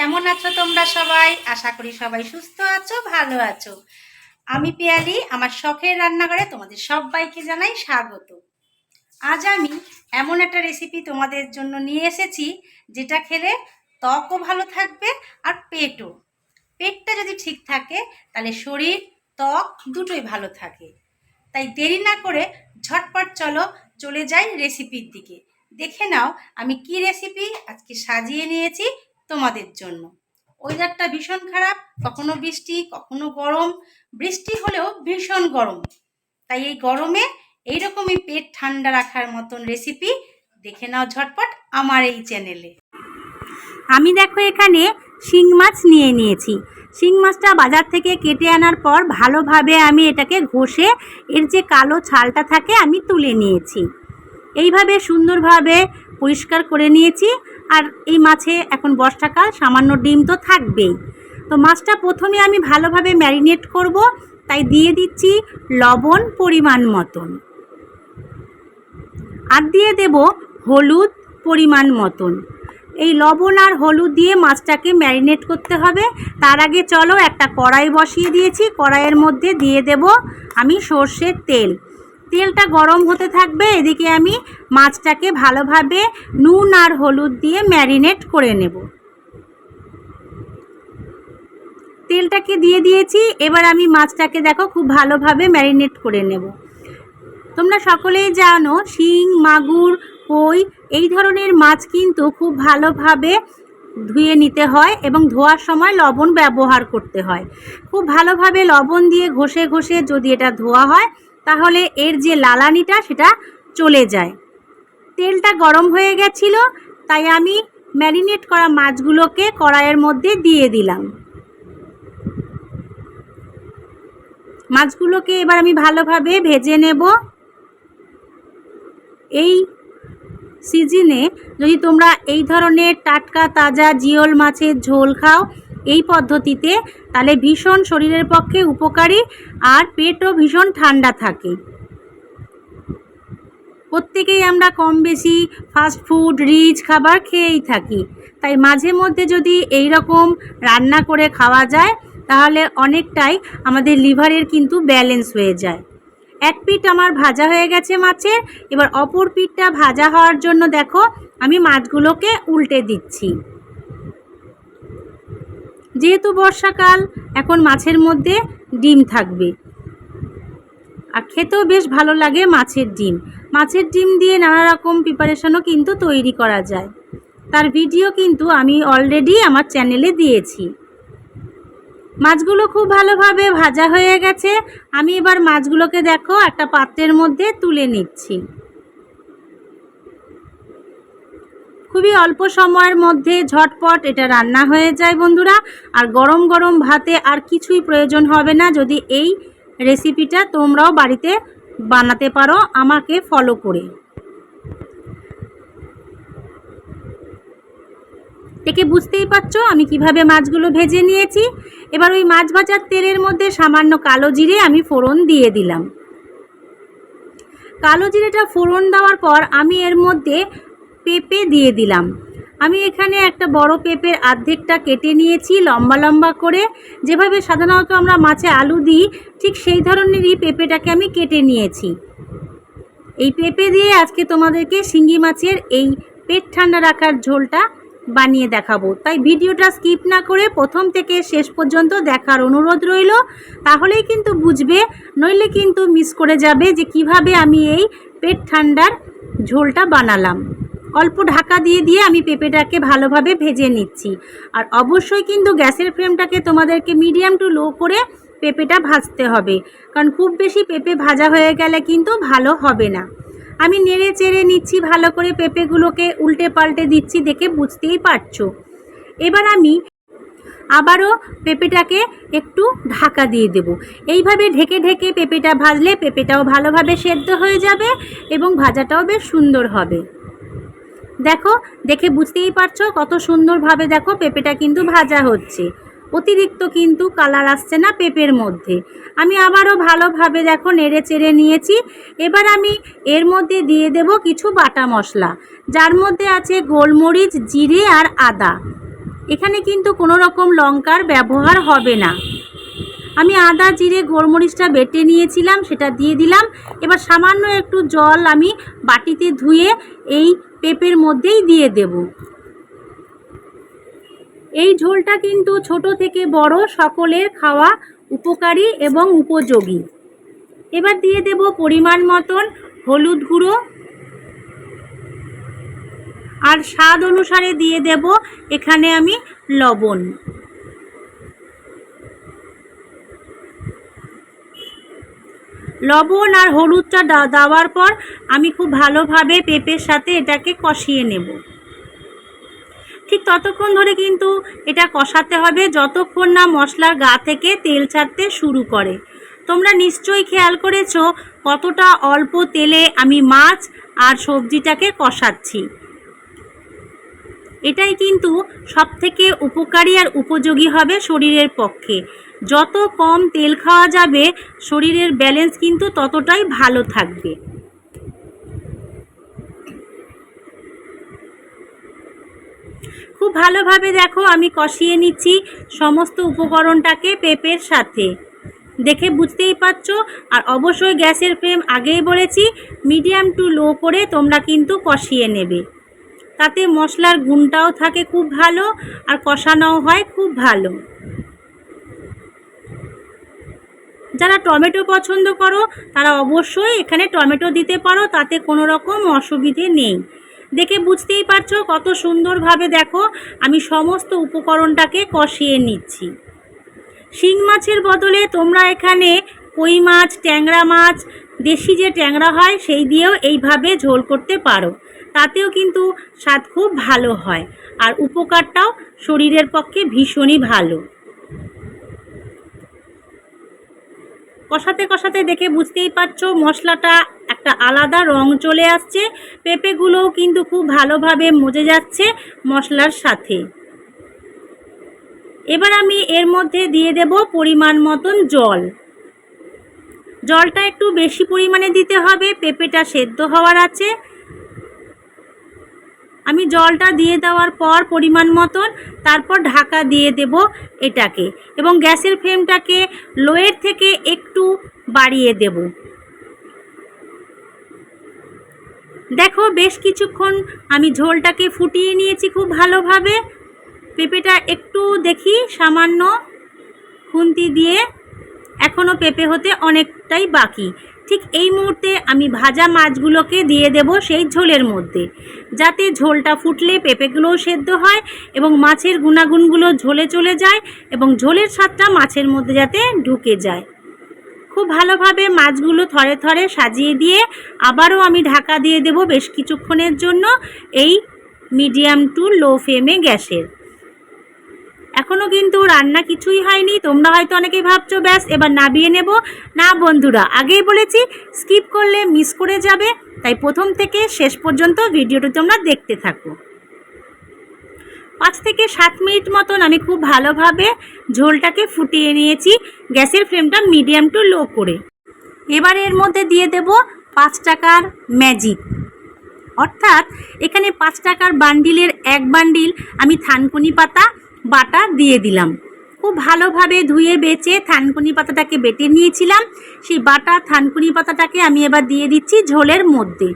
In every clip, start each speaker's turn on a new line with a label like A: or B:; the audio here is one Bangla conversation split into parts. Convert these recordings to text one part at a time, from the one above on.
A: কেমন আছো তোমরা সবাই? আশা করি সবাই সুস্থ আছো, ভালো আছো। আমি পিয়ালি, আমার শখের রান্নাঘরে তোমাদের সবাইকে জানাই স্বাগত। আজ আমি এমন একটা রেসিপি তোমাদের জন্য নিয়ে এসেছি, যেটা খেলে ত্বকও ভালো থাকবে আর পেটটা যদি ঠিক থাকে তাহলে শরীর ত্বক দুটোই ভালো থাকে। তাই দেরি না করে ঝটপট চলে যাই রেসিপির দিকে। দেখে নাও আমি কি রেসিপি আজকে সাজিয়ে নিয়েছি তোমাদের জন্য। ওয়েদারটা ভীষণ খারাপ, কখনো বৃষ্টি কখনো গরম, বৃষ্টি হলেও ভীষণ গরম। তাই এই গরমে এইরকমই পেট ঠান্ডা রাখার মতন রেসিপি দেখে নাও ঝটপট আমার এই চ্যানেলে। আমি দেখো এখানে শিং মাছ নিয়ে নিয়েছি। শিং মাছটা বাজার থেকে কেটে আনার পর ভালোভাবে আমি এটাকে ঘষে এর যে কালো ছালটা থাকে আমি তুলে নিয়েছি। এইভাবে সুন্দরভাবে পরিষ্কার করে নিয়েছি। আর এই মাছে এখন বর্ষাকাল, সামান্য ডিম তো থাকবেই। তো মাছটা প্রথমে আমি ভালোভাবে ম্যারিনেট করব, তাই দিয়ে দিচ্ছি লবণ পরিমাণ মতন, আর দিয়ে দেব হলুদ পরিমাণ মতন। এই লবণ আর হলুদ দিয়ে মাছটাকে ম্যারিনেট করতে হবে। তার আগে চলো একটা কড়াই বসিয়ে দিয়েছি, কড়াইয়ের মধ্যে দিয়ে দেব আমি সর্ষের তেল। তেলটা গরম হতে থাকবে, এদিকে আমি মাছটাকে ভালোভাবে নুন আর হলুদ দিয়ে ম্যারিনেট করে নেব। তেলটাকে দিয়ে দিয়েছি, এবার আমি মাছটাকে দেখো খুব ভালোভাবে ম্যারিনেট করে নেব। তোমরা সকলেই জানো শিং, মাগুর, কই এই ধরনের মাছ কিন্তু খুব ভালোভাবে ধুয়ে নিতে হয় এবং ধোয়ার সময় লবণ ব্যবহার করতে হয়। খুব ভালোভাবে লবণ দিয়ে ঘষে ঘষে যদি এটা ধোয়া হয় তাহলে এর যে লালানিটা সেটা চলে যায়। তেলটা গরম হয়ে গেছিল, তাই আমি ম্যারিনেট করা মাছগুলোকে কড়াইয়ের মধ্যে দিয়ে দিলাম। মাছগুলোকে এবার আমি ভালোভাবে ভেজে নেব। এই সিজনে যদি তোমরা এই ধরনের টাটকা তাজা জিওল মাছের ঝোল খাও এই পদ্ধতিতে, তাহলে ভীষণ শরীরের পক্ষে উপকারী আর পেটও ভীষণ ঠান্ডা থাকে। প্রত্যেকেই আমরা কম বেশি ফাস্ট ফুড, রিচ খাবার খেয়েই থাকি, তাই মাঝে মধ্যে যদি এই রকম রান্না করে খাওয়া যায় তাহলে অনেকটাই আমাদের লিভারের কিন্তু ব্যালেন্স হয়ে যায়। এক পিঠ আমার ভাজা হয়ে গেছে মাছের, এবার অপর পিঠটা ভাজা হওয়ার জন্য দেখো আমি মাছগুলোকে উল্টে দিচ্ছি। যেহেতু বর্ষাকাল, এখন মাছের মধ্যে ডিম থাকবে আর খেতেও বেশ ভালো লাগে মাছের ডিম। মাছের ডিম দিয়ে নানা রকম প্রিপারেশনও কিন্তু তৈরি করা যায়, তার ভিডিও কিন্তু আমি অলরেডি আমার চ্যানেলে দিয়েছি। মাছগুলো খুব ভালোভাবে ভাজা হয়ে গেছে, আমি এবার মাছগুলোকে দেখো একটা পাত্রের মধ্যে তুলে নিচ্ছি। খুবই অল্প সময়ের মধ্যে ঝটপট এটা রান্না হয়ে যায় বন্ধুরা। আর গরম গরম ভাতে আর কিছুই প্রয়োজন হবে না যদি এই রেসিপিটা তোমরাও বাড়িতে বানাতে পারো আমাকে ফলো করে। দেখে বুঝতেই পারছো আমি কিভাবে মাছগুলো ভেজে নিয়েছি। এবার ওই মাছ ভাজার তেলের মধ্যে সামান্য কালো জিরে আমি ফোড়ন দিয়ে দিলাম। কালো জিরেটা ফোড়ন দেওয়ার পর আমি এর মধ্যে পেঁপে দিয়ে দিলাম। আমি এখানে একটা বড় পেঁপের অর্ধেকটা কেটে নিয়েছি লম্বা লম্বা করে। যেভাবে সাধারণত আমরা মাছে আলু দিই ঠিক সেই ধরনেরই পেঁপেটাকে আমি কেটে নিয়েছি। এই পেঁপে দিয়ে আজকে তোমাদেরকে শিঙ্গি মাছের এই পেট ঠান্ডা রাখার ঝোলটা বানিয়ে দেখাবো, তাই ভিডিওটা স্কিপ না করে প্রথম থেকে শেষ পর্যন্ত দেখার অনুরোধ রইল। তাহলেই কিন্তু বুঝবে, নইলে কিন্তু মিস করে যাবে যে কিভাবে আমি এই পেট ঠান্ডার ঝোলটা বানালাম। অল্প ঢাকা দিয়ে দিয়ে আমি পেঁপেটাকে ভালোভাবে ভেজে নিচ্ছি। আর অবশ্যই কিন্তু গ্যাসের ফ্লেমটাকে তোমাদেরকে মিডিয়াম টু লো করে পেঁপেটা ভাজতে হবে, কারণ খুব বেশি পেঁপে ভাজা হয়ে গেলে কিন্তু ভালো হবে না। আমি নেড়ে চেড়ে নিচ্ছি ভালো করে, পেঁপেগুলোকে উল্টে পাল্টে দিচ্ছি, দেখে বুঝতেই পারছো। এবার আমি আবারও পেঁপেটাকে একটু ঢাকা দিয়ে দেব। এইভাবে ঢেকে ঢেকে পেঁপেটা ভাজলে পেঁপেটাও ভালোভাবে সেদ্ধ হয়ে যাবে এবং ভাজাটাও বেশ সুন্দর হবে। দেখো, দেখে বুঝতেই পারছো কত সুন্দরভাবে দেখো পেঁপেটা কিন্তু ভাজা হচ্ছে, অতিরিক্ত কিন্তু কালার আসছে না পেঁপের মধ্যে। আমি আবারও ভালোভাবে দেখো নেড়ে চেড়ে নিয়েছি। এবার আমি এর মধ্যে দিয়ে দেব কিছু বাটা মশলা, যার মধ্যে আছে গোলমরিচ, জিরে আর আদা। এখানে কিন্তু কোনো রকম লঙ্কার ব্যবহার হবে না। আমি আদা জিরে গোলমরিচটা বেটে নিয়েছিলাম, সেটা দিয়ে দিলাম। এবার সামান্য একটু জল আমি বাটিতে ধুয়ে এই পেঁপের মধ্যেই দিয়ে দেব। এই ঝোলটা কিন্তু ছোট থেকে বড় সকলের খাওয়া উপকারী এবং উপযোগী। এবার দিয়ে দেব পরিমাণ মতন হলুদ গুঁড়ো, আর স্বাদ অনুসারে দিয়ে দেব এখানে আমি লবণ। লবণ আর হলুদটা দেওয়ার পর আমি খুব ভালোভাবে পেঁপের সাথে এটাকে কষিয়ে নেব। ঠিক ততক্ষণ ধরে কিন্তু এটা কষাতে হবে যতক্ষণ না মশলার গা থেকে তেল ছাড়তে শুরু করে। তোমরা নিশ্চয়ই খেয়াল করেছো কতটা অল্প তেলে আমি মাছ আর সবজিটাকে কষাচ্ছি। এটাই কিন্তু সবথেকে উপকারী আর উপযোগী হবে শরীরের পক্ষে। যত কম তেল খাওয়া যাবে শরীরের ব্যালেন্স কিন্তু ততটাই ভালো থাকবে। খুব ভালোভাবে দেখো আমি কষিয়ে নিচ্ছি সমস্ত উপকরণটাকে পেঁপের সাথে, দেখে বুঝতেই পারছো। আর অবশ্যই গ্যাসের ফ্লেম আগেই বলেছি মিডিয়াম টু লো করে তোমরা কিন্তু কষিয়ে নেবে, তাতে মশলার গুণটাও থাকে খুব ভালো আর কষানোও হয় খুব ভালো। যারা টমেটো পছন্দ করো তারা অবশ্যই এখানে টমেটো দিতে পারো, তাতে কোনো রকম অসুবিধে নেই। দেখে বুঝতেই পারছো কত সুন্দরভাবে দেখো আমি সমস্ত উপকরণটাকে কষিয়ে নিচ্ছি। শিং মাছের বদলে তোমরা এখানে কই মাছ, ট্যাংরা মাছ, দেশি যে ট্যাংরা হয় সেই দিয়েও এইভাবে ঝোল করতে পারো, তাতেও কিন্তু স্বাদ খুব ভালো হয় আর উপকারটাও শরীরের পক্ষে ভীষণই ভালো। কষাতে কষাতে দেখে বুঝতেই পারছো মশলাটা একটা আলাদা রং চলে আসছে, পেঁপেগুলোও কিন্তু খুব ভালোভাবে মজে যাচ্ছে মশলার সাথে। এবার আমি এর মধ্যে দিয়ে দেব পরিমাণ মতন জল। জলটা একটু বেশি পরিমাণে দিতে হবে, পেঁপেটা সেদ্ধ হওয়ার আছে। আমি জলটা দিয়ে দেওয়ার পর পরিমাণ মতন তারপর ঢাকা দিয়ে দেব এটাকে, এবং গ্যাসের ফ্লেমটাকে লোয়ের থেকে একটু বাড়িয়ে দেব। দেখো বেশ কিছুক্ষণ আমি ঝোলটাকে ফুটিয়ে নিয়েছি খুব ভালোভাবে। পেঁপেটা একটু দেখি সামান্য খুন্তি দিয়ে এখনও পেঁপে হতে অনেকটাই বাকি। ঠিক এই মুহূর্তে আমি ভাজা মাছগুলোকে দিয়ে দেব সেই ঝোলের মধ্যে, যাতে ঝোলটা ফুটলে পেঁপেগুলোও সেদ্ধ হয় এবং মাছের গুণাগুণগুলো ঝোলে চলে যায় এবং ঝোলের স্বাদটা মাছের মধ্যে যাতে ঢুকে যায়। খুব ভালোভাবে মাছগুলো থরে থরে সাজিয়ে দিয়ে আবারও আমি ঢাকা দিয়ে দেব বেশ কিছুক্ষণের জন্য এই মিডিয়াম টু লো ফ্লেমে গ্যাসের। এখনও কিন্তু রান্না কিছুই হয়নি। তোমরা হয়তো অনেকেই ভাবছো ব্যাস এবার নামিয়ে নেব। না বন্ধুরা, আগেই বলেছি স্কিপ করলে মিস করে যাবে, তাই প্রথম থেকে শেষ পর্যন্ত ভিডিওটি তোমরা দেখতে থাকো। 5 থেকে 7 মিনিট মতন আমি খুব ভালোভাবে ঝোলটাকে ফুটিয়ে নিয়েছি গ্যাসের ফ্লেমটা মিডিয়াম টু লো করে। এবার এর মধ্যে দিয়ে দেব 5 টাকার ম্যাজিক, অর্থাৎ এখানে 5 টাকার বান্ডিলের 1 বান্ডিল আমি থানকুনি পাতা বাটা দিয়ে দিলাম। খুব ভালোভাবে ধুয়ে বেছে থানকুনি পাতাটাকে বেটে নিয়েছিলাম, সেই বাটা থানকুনি পাতাটাকে আমি এবার দিয়ে দিচ্ছি ঝোলের মধ্যে।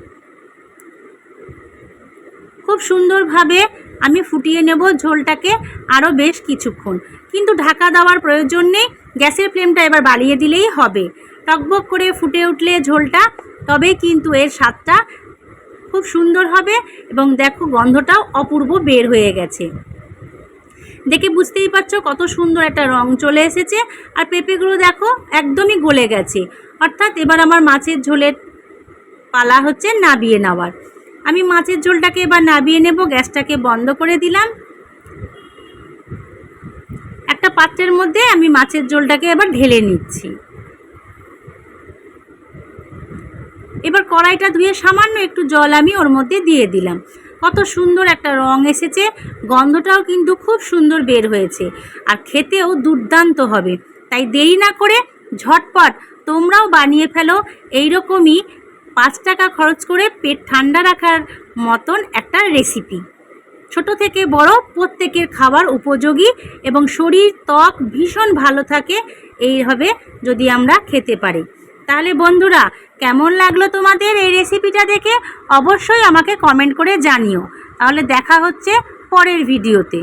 A: খুব সুন্দরভাবে আমি ফুটিয়ে নেব ঝোলটাকে আরও বেশ কিছুক্ষণ, কিন্তু ঢাকা দেওয়ার প্রয়োজন নেই। গ্যাসের ফ্লেমটা এবার বাড়িয়ে দিলেই হবে। টকবক করে ফুটে উঠলে ঝোলটা, তবেই কিন্তু এর স্বাদটা খুব সুন্দর হবে এবং দেখো গন্ধটাও অপূর্ব বের হয়ে গেছে। দেখে বুঝতেই পারছো কত সুন্দর একটা রং চলে এসেছে আর পেঁপেগুলো দেখো একদমই গলে গেছে। অর্থাৎ এবার আমার মাছের ঝোলের পালা হচ্ছে নাবিয়ে নেওয়ার। আমি মাছের ঝোলটাকে এবার নাবিয়ে নেব। গ্যাসটাকে বন্ধ করে দিলাম। একটা পাত্রের মধ্যে আমি মাছের ঝোলটাকে এবার ঢেলে নিচ্ছি। এবার কড়াইটা ধুয়ে সামান্য একটু জল আমি ওর মধ্যে দিয়ে দিলাম। কত সুন্দর একটা রং এসেছে, গন্ধটাও কিন্তু খুব সুন্দর বের হয়েছে আর খেতেও দুর্দান্ত হবে। তাই দেরি না করে ঝটপট তোমরাও বানিয়ে ফেলো এইরকমই 5 টাকা খরচ করে পেট ঠান্ডা রাখার মতন একটা রেসিপি। ছোট থেকে বড় প্রত্যেকের খাবার উপযোগী এবং শরীর ত্বক ভীষণ ভালো থাকে এইভাবে যদি আমরা খেতে পারি। তাহলে বন্ধুরা, কেমন লাগলো তোমাদের এই রেসিপিটা দেখে অবশ্যই আমাকে কমেন্ট করে জানিও। তাহলে দেখা হচ্ছে পরের ভিডিওতে।